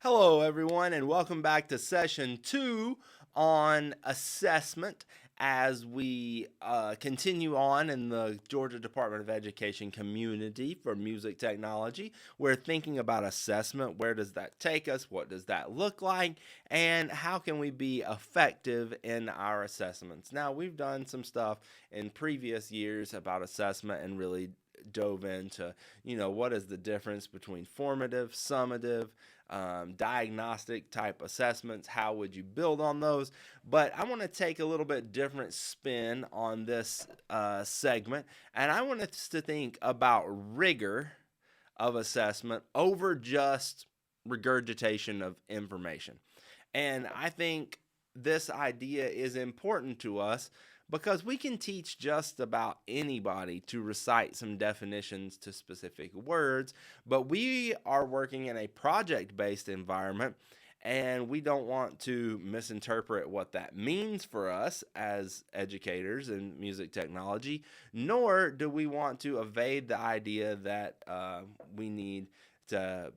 Hello, everyone, and welcome back to session 2 on assessment as we continue on in the Georgia Department of Education community for music technology. We're thinking about assessment. Where does that take us? What does that look like? And how can we be effective in our assessments? Now, we've done some stuff in previous years about assessment and really dove into, what is the difference between formative, summative, diagnostic type assessments. How would you build on those? But I want to take a little bit different spin on this segment, and I want us to think about rigor of assessment over just regurgitation of information. And I think this idea is important to us because we can teach just about anybody to recite some definitions to specific words, but we are working in a project based environment and we don't want to misinterpret what that means for us as educators in music technology, nor do we want to evade the idea that we need to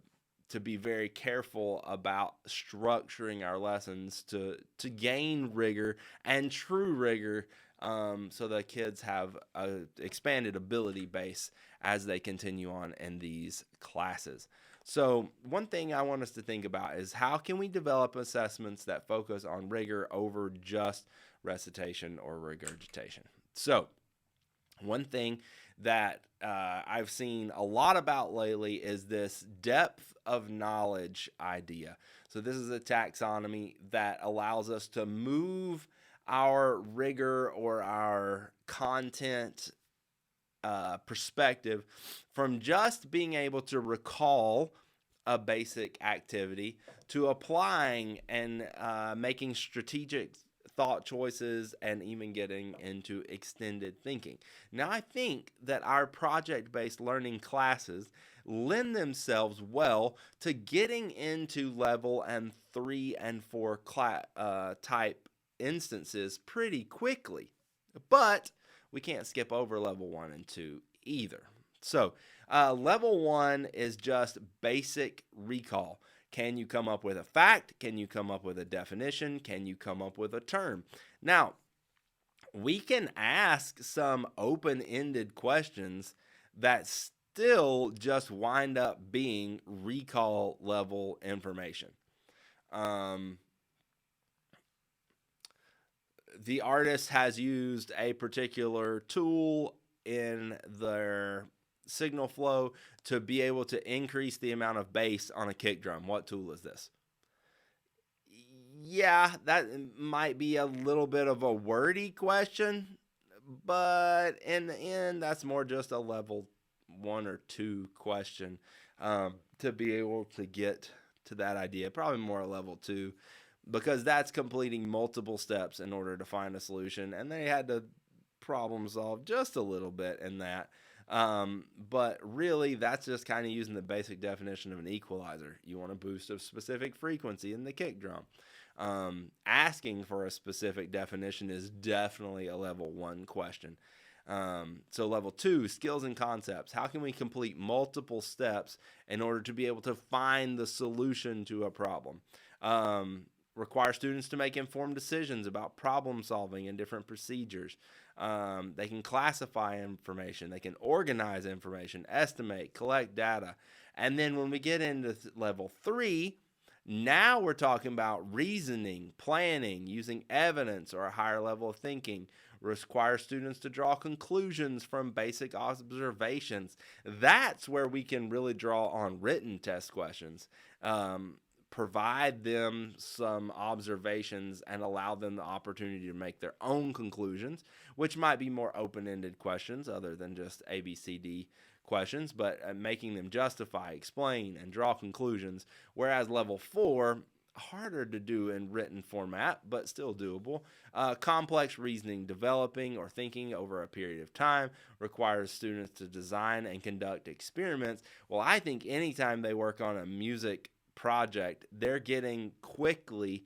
be very careful about structuring our lessons to gain rigor and true rigor, so the kids have an expanded ability base as they continue on in these classes. So one thing I want us to think about is how can we develop assessments that focus on rigor over just recitation or regurgitation. So one thing that I've seen a lot about lately is this depth of knowledge idea. So this is a taxonomy that allows us to move our rigor or our content perspective from just being able to recall a basic activity to applying and making strategic thought choices and even getting into extended thinking. Now, I think that our project based learning classes lend themselves well to getting into level and 3 and 4 type instances pretty quickly. But we can't skip over level 1 and 2 either. So, level 1 is just basic recall. Can you come up with a fact? Can you come up with a definition? Can you come up with a term? Now, we can ask some open ended questions that still just wind up being recall level information. The artist has used a particular tool in their signal flow to be able to increase the amount of bass on a kick drum. What tool is this? Yeah, that might be a little bit of a wordy question, but in the end, that's more just a level 1 or 2 question, to be able to get to that idea. Probably more a level 2 because that's completing multiple steps in order to find a solution, and they had to problem solve just a little bit in that. But really, that's just kind of using the basic definition of an equalizer. You want to boost a specific frequency in the kick drum. Asking for a specific definition is definitely a level 1 question. So level 2, skills and concepts. How can we complete multiple steps in order to be able to find the solution to a problem? Require students to make informed decisions about problem solving and different procedures. They can classify information. They can organize information, estimate, collect data. And then when we get into level 3, now we're talking about reasoning, planning, using evidence or a higher level of thinking. Require students to draw conclusions from basic observations. That's where we can really draw on written test questions. Provide them some observations and allow them the opportunity to make their own conclusions, which might be more open-ended questions other than just ABCD questions, but making them justify, explain, and draw conclusions. Whereas level 4, harder to do in written format, but still doable. Complex reasoning, developing or thinking over a period of time, requires students to design and conduct experiments. Well, I think anytime they work on a music project, they're getting quickly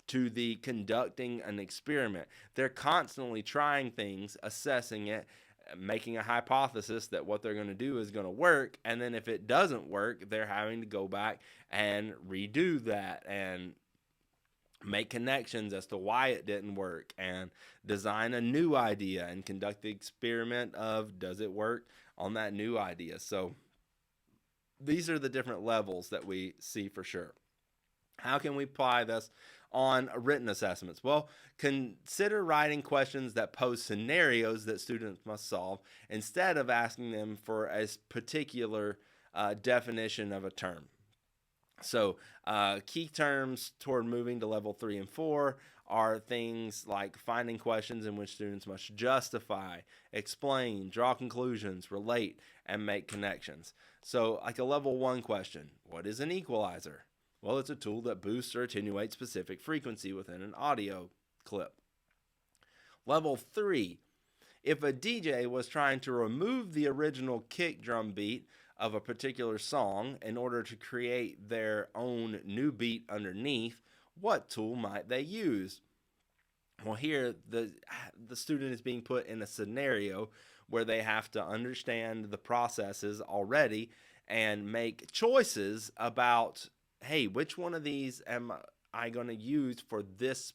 to the conducting an experiment. They're constantly trying things, assessing it, making a hypothesis that what they're going to do is going to work, and then if it doesn't work, they're having to go back and redo that and make connections as to why it didn't work and design a new idea and conduct the experiment of does it work on that new idea. So these are the different levels that we see for sure. How can we apply this on written assessments? Well, consider writing questions that pose scenarios that students must solve instead of asking them for a particular definition of a term. So key terms toward moving to level 3 and 4 are things like finding questions in which students must justify, explain, draw conclusions, relate, and make connections. So like a level 1 question, what is an equalizer? Well, it's a tool that boosts or attenuates specific frequency within an audio clip. Level 3, if a DJ was trying to remove the original kick drum beat of a particular song in order to create their own new beat underneath, what tool might they use? Well, here the student is being put in a scenario where they have to understand the processes already and make choices about, hey, which one of these am I going to use for this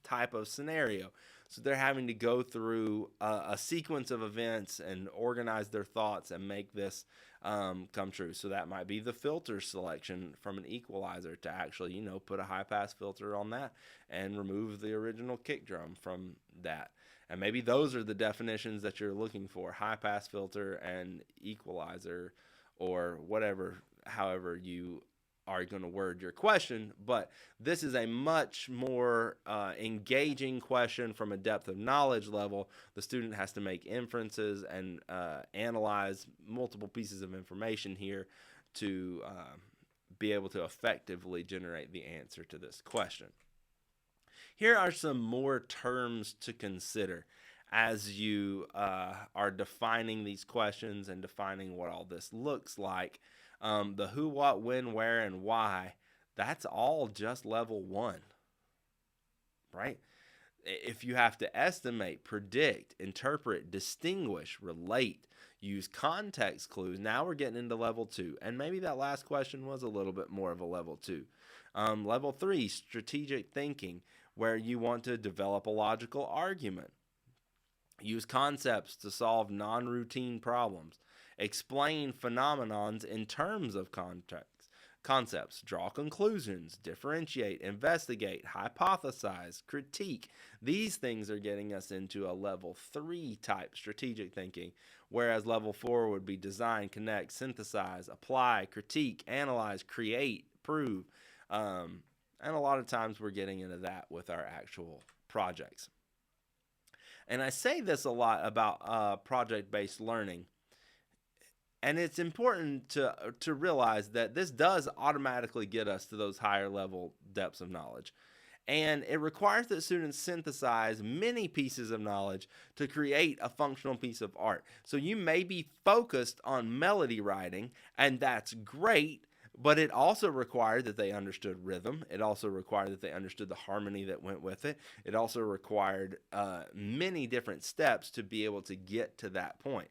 type of scenario? So they're having to go through a sequence of events and organize their thoughts and make this come true. So that might be the filter selection from an equalizer to actually, put a high pass filter on that and remove the original kick drum from that. And maybe those are the definitions that you're looking for: high pass filter and equalizer, or whatever, however you are going to word your question. But this is a much more engaging question from a depth of knowledge level. The student has to make inferences and analyze multiple pieces of information here to be able to effectively generate the answer to this question. Here are some more terms to consider as you are defining these questions and defining what all this looks like. The who, what, when, where, and why, that's all just level 1, right? If you have to estimate, predict, interpret, distinguish, relate, use context clues, now we're getting into level 2. And maybe that last question was a little bit more of a level 2. Level 3, strategic thinking, where you want to develop a logical argument. Use concepts to solve non-routine problems. Explain phenomenons in terms of concepts. Draw conclusions. Differentiate. Investigate. Hypothesize. Critique. These things are getting us into a level 3 type strategic thinking, whereas level 4 would be design, connect, synthesize, apply, critique, analyze, create, prove. And a lot of times we're getting into that with our actual projects. And I say this a lot about project-based learning. And it's important to realize that this does automatically get us to those higher level depths of knowledge. And it requires that students synthesize many pieces of knowledge to create a functional piece of art. So you may be focused on melody writing, and that's great, but it also required that they understood rhythm. It also required that they understood the harmony that went with it. It also required many different steps to be able to get to that point.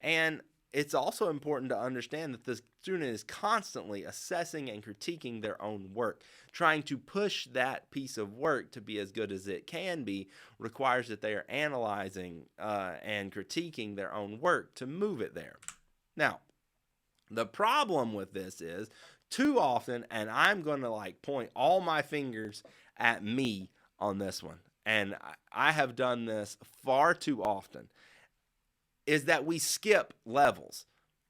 And it's also important to understand that the student is constantly assessing and critiquing their own work. Trying to push that piece of work to be as good as it can be requires that they are analyzing and critiquing their own work to move it there. Now, the problem with this is too often, and I'm going to point all my fingers at me on this one, and I have done this far too often, is that we skip levels.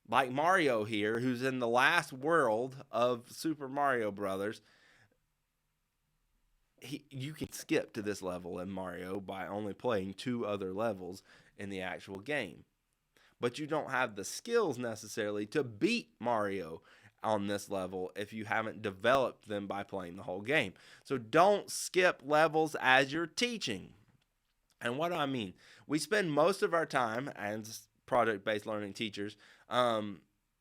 Like Mario here, who's in the last world of Super Mario Brothers, you can skip to this level in Mario by only playing 2 other levels in the actual game. But you don't have the skills necessarily to beat Mario on this level if you haven't developed them by playing the whole game. So don't skip levels as you're teaching. And what do I mean? We spend most of our time as project-based learning teachers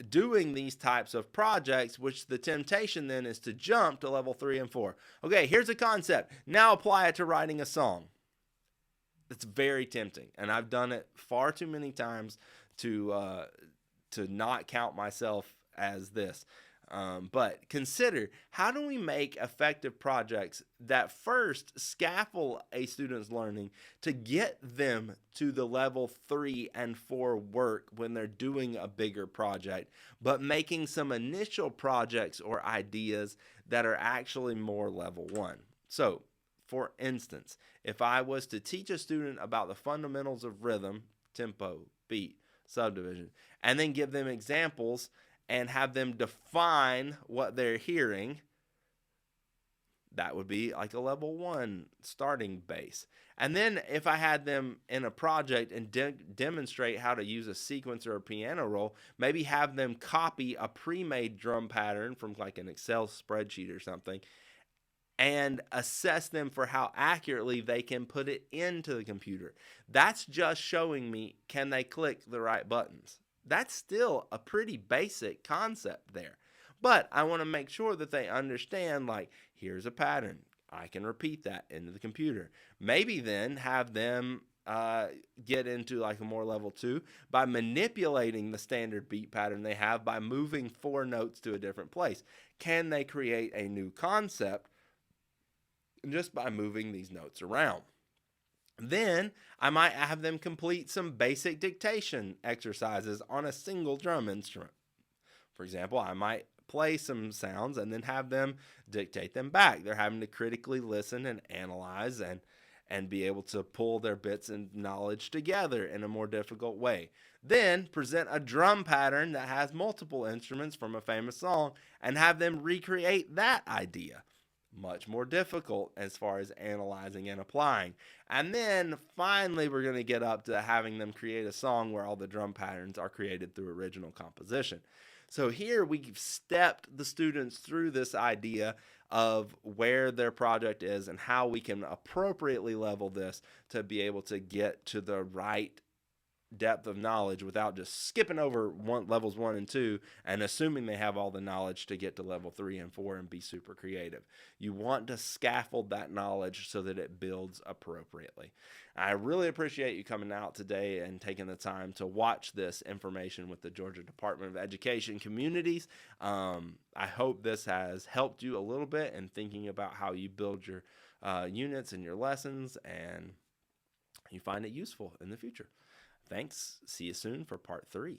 doing these types of projects, which the temptation then is to jump to level 3 and 4. Okay, here's a concept. Now apply it to writing a song. It's very tempting, and I've done it far too many times to not count myself as this. But consider, how do we make effective projects that first scaffold a student's learning to get them to the level 3 and 4 work when they're doing a bigger project, but making some initial projects or ideas that are actually more level 1? So, for instance, if I was to teach a student about the fundamentals of rhythm, tempo, beat, subdivision, and then give them examples and have them define what they're hearing, that would be like a level 1 starting base. And then if I had them in a project and demonstrate how to use a sequence or a piano roll, maybe have them copy a pre-made drum pattern from like an Excel spreadsheet or something, and assess them for how accurately they can put it into the computer. That's just showing me, can they click the right buttons? That's still a pretty basic concept there. But I want to make sure that they understand, like, here's a pattern. I can repeat that into the computer. Maybe then have them get into like a more level 2 by manipulating the standard beat pattern they have by moving 4 notes to a different place. Can they create a new concept just by moving these notes around? Then I might have them complete some basic dictation exercises on a single drum instrument. For example, I might play some sounds and then have them dictate them back. They're having to critically listen and analyze and be able to pull their bits and knowledge together in a more difficult way. Then present a drum pattern that has multiple instruments from a famous song and have them recreate that idea. Much more difficult as far as analyzing and applying. And then finally, we're going to get up to having them create a song where all the drum patterns are created through original composition. So here we've stepped the students through this idea of where their project is and how we can appropriately level this to be able to get to the right depth of knowledge without just skipping over levels 1 and 2 and assuming they have all the knowledge to get to level 3 and 4 and be super creative. You want to scaffold that knowledge so that it builds appropriately. I really appreciate you coming out today and taking the time to watch this information with the Georgia Department of Education communities. I hope this has helped you a little bit in thinking about how you build your units and your lessons, and you find it useful in the future. Thanks. See you soon for part 3.